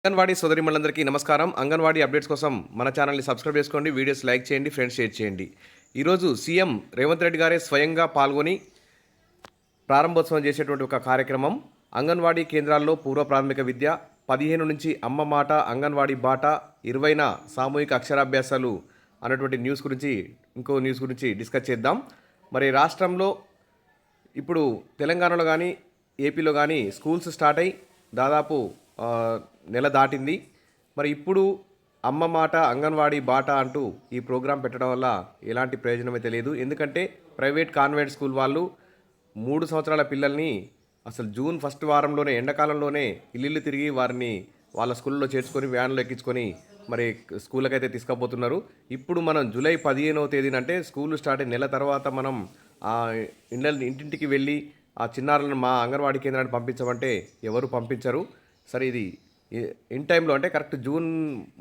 అంగన్వాడీ సోదరిమణులందరికీ నమస్కారం. అంగన్వాడీ అప్డేట్స్ కోసం మన ఛానల్ని సబ్స్క్రైబ్ చేసుకోండి, వీడియోస్ లైక్ చేయండి, ఫ్రెండ్స్ షేర్ చేయండి. ఈరోజు సీఎం రేవంత్ రెడ్డి గారే స్వయంగా పాల్గొని ప్రారంభోత్సవం చేసేటువంటి ఒక కార్యక్రమం అంగన్వాడీ కేంద్రాల్లో పూర్వ ప్రాథమిక విద్య 15 నుంచి అమ్మ మాట అంగన్వాడీ బాట 20న సామూహిక అక్షరాభ్యాసాలు అన్నటువంటి ఇంకో న్యూస్ గురించి డిస్కస్ చేద్దాం. మరి రాష్ట్రంలో ఇప్పుడు తెలంగాణలో కానీ ఏపీలో కానీ స్కూల్స్ స్టార్ట్ అయ్యి దాదాపు నెల దాటింది. మరి ఇప్పుడు అమ్మ మాట అంగన్వాడీ బాట అంటూ ఈ ప్రోగ్రాం పెట్టడం వల్ల ఎలాంటి ప్రయోజనమే తెలియదు. ఎందుకంటే ప్రైవేట్ కాన్వెంట్ స్కూల్ వాళ్ళు 3 సంవత్సరాల పిల్లల్ని అసలు జూన్ ఫస్ట్ వారంలోనే ఎండాకాలంలోనే ఇల్లు తిరిగి వారిని వాళ్ళ స్కూల్లో చేర్చుకొని వ్యాన్లో ఎక్కించుకొని మరి స్కూళ్ళకి అయితే తీసుకుపోతున్నారు. ఇప్పుడు మనం జూలై 15వ తేదీన అంటే స్కూల్ స్టార్ట్ అయిన నెల తర్వాత మనం ఇంటింటికి వెళ్ళి ఆ చిన్నారులను మా అంగన్వాడీ కేంద్రాన్ని పంపించమంటే ఎవరు పంపించరు. సరే, ఇది ఇన్ టైంలో అంటే కరెక్ట్ జూన్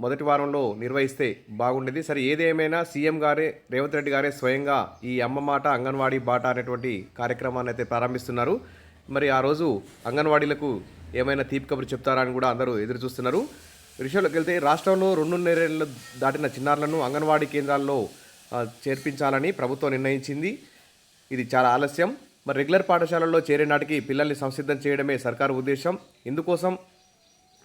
మొదటి వారంలో నిర్వహిస్తే బాగుండేది. సరే, ఏదేమైనా సీఎం గారే రేవంత్ రెడ్డి గారే స్వయంగా ఈ అమ్మ మాట అంగన్వాడీ బాట అనేటువంటి కార్యక్రమాన్ని అయితే ప్రారంభిస్తున్నారు. మరి ఆ రోజు అంగన్వాడీలకు ఏమైనా తీపి కబురు చెప్తారా అని కూడా అందరూ ఎదురు చూస్తున్నారు. విషయంలోకి వెళ్తే రాష్ట్రంలో 2.5 ఏళ్ళు దాటిన చిన్నారులను అంగన్వాడీ కేంద్రాల్లో చేర్పించాలని ప్రభుత్వం నిర్ణయించింది. ఇది చాలా ఆలస్యం. మరి రెగ్యులర్ పాఠశాలల్లో చేరే నాటికి పిల్లల్ని సంసిద్ధం చేయడమే సర్కారు ఉద్దేశం. ఇందుకోసం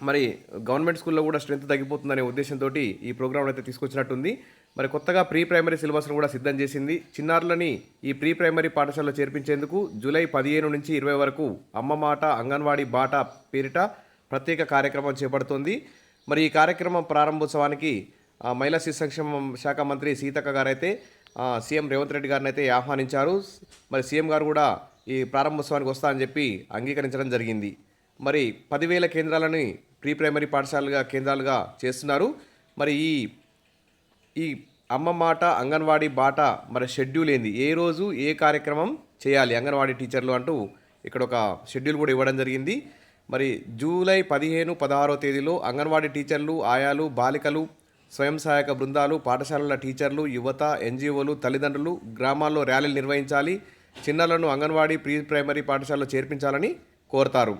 మరి గవర్నమెంట్ స్కూల్లో కూడా స్ట్రెంత్ తగ్గిపోతుందనే ఉద్దేశంతో ఈ ప్రోగ్రాం అయితే తీసుకొచ్చినట్టుంది. మరి కొత్తగా ప్రీ ప్రైమరీ సిలబస్ను కూడా సిద్ధం చేసింది. చిన్నారులని ఈ ప్రీ ప్రైమరీ పాఠశాలలో చేర్పించేందుకు జూలై 15 నుంచి 20 వరకు అమ్మ మాట అంగన్వాడీ బాట పేరిట ప్రత్యేక కార్యక్రమం చేపడుతోంది. మరి ఈ కార్యక్రమం ప్రారంభోత్సవానికి మహిళా శిశు సంక్షేమ శాఖ మంత్రి సీతక్క గారైతే సీఎం రేవంత్ రెడ్డి గారిని అయితే ఆహ్వానించారు. మరి సీఎం గారు కూడా ఈ ప్రారంభోత్సవానికి వస్తా అని చెప్పి అంగీకరించడం జరిగింది. మరి 10,000 కేంద్రాలని ప్రీ ప్రైమరీ కేంద్రాలుగా చేస్తున్నారు. మరి ఈ అమ్మ మాట అంగన్వాడీ బాట మరి షెడ్యూల్ ఏంది, ఏ రోజు ఏ కార్యక్రమం చేయాలి అంగన్వాడీ టీచర్లు అంటూ ఇక్కడ ఒక షెడ్యూల్ కూడా ఇవ్వడం జరిగింది. మరి జూలై 15, 16వ తేదీలో అంగన్వాడీ టీచర్లు, ఆయాలు, బాలికలు, స్వయం సహాయక బృందాలు, పాఠశాలల టీచర్లు, యువత, ఎన్జిఓలు, తల్లిదండ్రులు గ్రామాల్లో ర్యాలీలు నిర్వహించాలి, చిన్నారులను అంగన్వాడీ ప్రీ ప్రైమరీ పాఠశాలలో చేర్పించాలని కోరతారు.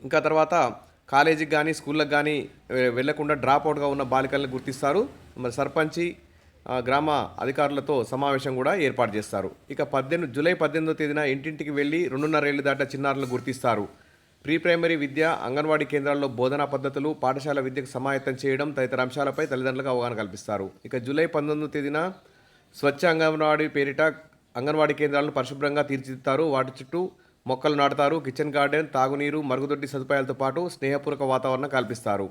ఇంకా తర్వాత కాలేజీకి కానీ స్కూళ్ళకి కానీ వెళ్లకుండా డ్రాప్ అవుట్గా ఉన్న బాలికలను గుర్తిస్తారు. మరి సర్పంచి గ్రామ అధికారులతో సమావేశం కూడా ఏర్పాటు చేస్తారు. ఇక జూలై 18వ తేదీన ఇంటింటికి వెళ్ళి 2.5 ఏళ్లు దాటిన చిన్నారులను గుర్తిస్తారు. ప్రీ ప్రైమరీ విద్య, అంగన్వాడీ కేంద్రాల్లో బోధనా పద్ధతులు, పాఠశాల విద్యకు సమాయత్తం చేయడం తదితర అంశాలపై తల్లిదండ్రులకు అవగాహన కల్పిస్తారు. ఇక జూలై 19వ తేదీన స్వచ్ఛ అంగన్వాడీ పేరిట అంగన్వాడీ కేంద్రాలను పరిశుభ్రంగా తీర్చిదిద్దుతారు. వాటి చుట్టూ మొక్కలు నాటుతారు. కిచెన్ గార్డెన్, తాగునీరు, మరుగుదొడ్డి సదుపాయాలతో పాటు స్నేహపూర్వక వాతావరణం కల్పిస్తారు.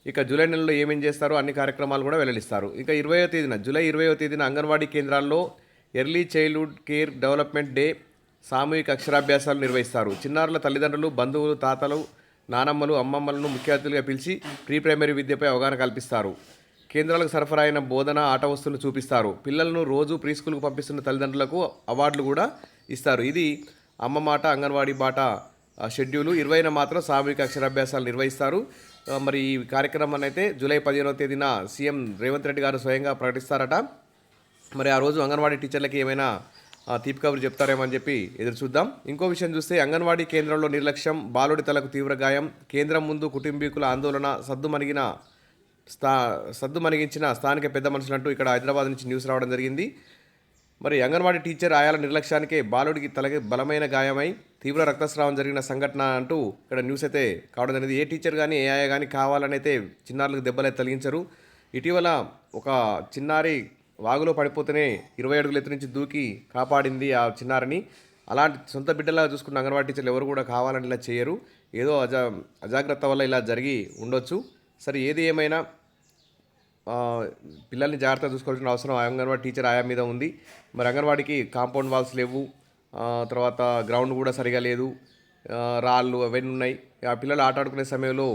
ఇక జూలై నెలలో ఏమేం చేస్తారో అన్ని కార్యక్రమాలు కూడా వెల్లడిస్తారు. ఇక జూలై 20వ తేదీన అంగన్వాడీ కేంద్రాల్లో early childhood care development day సామూహిక అక్షరాభ్యాసాలు నిర్వహిస్తారు. చిన్నారుల తల్లిదండ్రులు, బంధువులు, తాతలు, నానమ్మలు, అమ్మమ్మలను ముఖ్య అతిథులుగా పిలిచి ప్రీ ప్రైమరీ విద్యపై అవగాహన కల్పిస్తారు. కేంద్రాలకు సరఫరా అయిన బోధన, ఆట వస్తువులను చూపిస్తారు. పిల్లలను రోజు ప్రీ స్కూల్కు పంపిస్తున్న తల్లిదండ్రులకు అవార్డులు కూడా ఇస్తారు. ఇది అమ్మ మాట అంగన్వాడీ బాట షెడ్యూలు. 20న మాత్రం సామూహిక అక్షరాభ్యాసాలు నిర్వహిస్తారు. మరి ఈ కార్యక్రమాన్ని అయితే జూలై 15వ తేదీన సీఎం రేవంత్ రెడ్డి గారు స్వయంగా ప్రకటిస్తారట. మరి ఆ రోజు అంగన్వాడీ టీచర్లకి ఏమైనా తీపి కబురు చెప్తారేమని చెప్పి ఎదురు చూద్దాం. ఇంకో విషయం చూస్తే అంగన్వాడీ కేంద్రంలో నిర్లక్ష్యం, బాలుడి తలకు తీవ్ర గాయం, కేంద్రం ముందు కుటుంబీకుల ఆందోళన, సద్దుమణిగించిన స్థానిక పెద్ద మనుషులంటూ ఇక్కడ హైదరాబాద్ నుంచి న్యూస్ రావడం జరిగింది. మరి అంగన్వాడీ టీచర్ ఆయాల నిర్లక్ష్యానికే బాలుడికి తలకి బలమైన గాయమై తీవ్ర రక్తస్రావం జరిగిన సంఘటన అంటూ ఇక్కడ న్యూస్ అయితే కావడం జరిగింది. ఏ టీచర్ కానీ ఏ ఆయా కానీ కావాలని అయితే చిన్నారులకు దెబ్బలైతే తొలగించరు. ఇటీవల ఒక చిన్నారి వాగులో పడిపోతేనే 20 అడుగుల ఎత్తు నుంచి దూకి కాపాడింది ఆ చిన్నారిని. అలాంటి సొంత బిడ్డలా చూసుకున్న అంగన్వాడీ టీచర్లు ఎవరు కూడా కావాలని ఇలా చేయరు. ఏదో అజాగ్రత్త వల్ల ఇలా జరిగి ఉండొచ్చు. సరే, ఏది ఏమైనా పిల్లల్ని జాగ్రత్తగా చూసుకోవాల్సిన అవసరం అంగన్వాడీ టీచర్ ఆయా మీద ఉంది. మరి అంగన్వాడీకి కాంపౌండ్ వాల్స్ లేవు, తర్వాత గ్రౌండ్ కూడా సరిగా లేదు, రాళ్ళు అవన్నీ ఉన్నాయి. ఆ పిల్లలు ఆట ఆడుకునే సమయంలో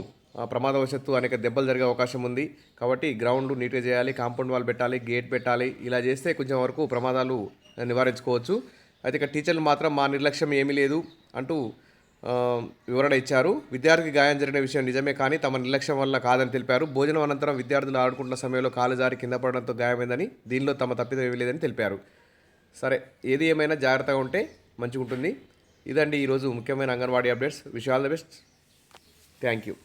ప్రమాదవశత్తు అనేక దెబ్బలు జరిగే అవకాశం ఉంది. కాబట్టి గ్రౌండ్ నీట్గా చేయాలి, కాంపౌండ్ వాల్ పెట్టాలి, గేట్ పెట్టాలి. ఇలా చేస్తే కొంచెం వరకు ప్రమాదాలు నివారించుకోవచ్చు. అయితే ఇక టీచర్లు మాత్రం మా నిర్లక్ష్యం ఏమీ లేదు అంటూ వివరణ ఇచ్చారు. విద్యార్థికి గాయం జరిగిన విషయం నిజమే, కానీ తమ నిర్లక్ష్యం వల్ల కాదని తెలిపారు. భోజనం అనంతరం విద్యార్థులు ఆడుకుంటున్న సమయంలో కాలు జారి కింద పడడంతో గాయమైందని, దీనిలో తమ తప్పిదం ఏమీ లేదని తెలిపారు. సరే, ఏది ఏమైనా జాగ్రత్తగా ఉంటే మంచిగా ఉంటుంది. ఇదండి ఈరోజు ముఖ్యమైన anganwadi updates. Wish all the best. Thank you.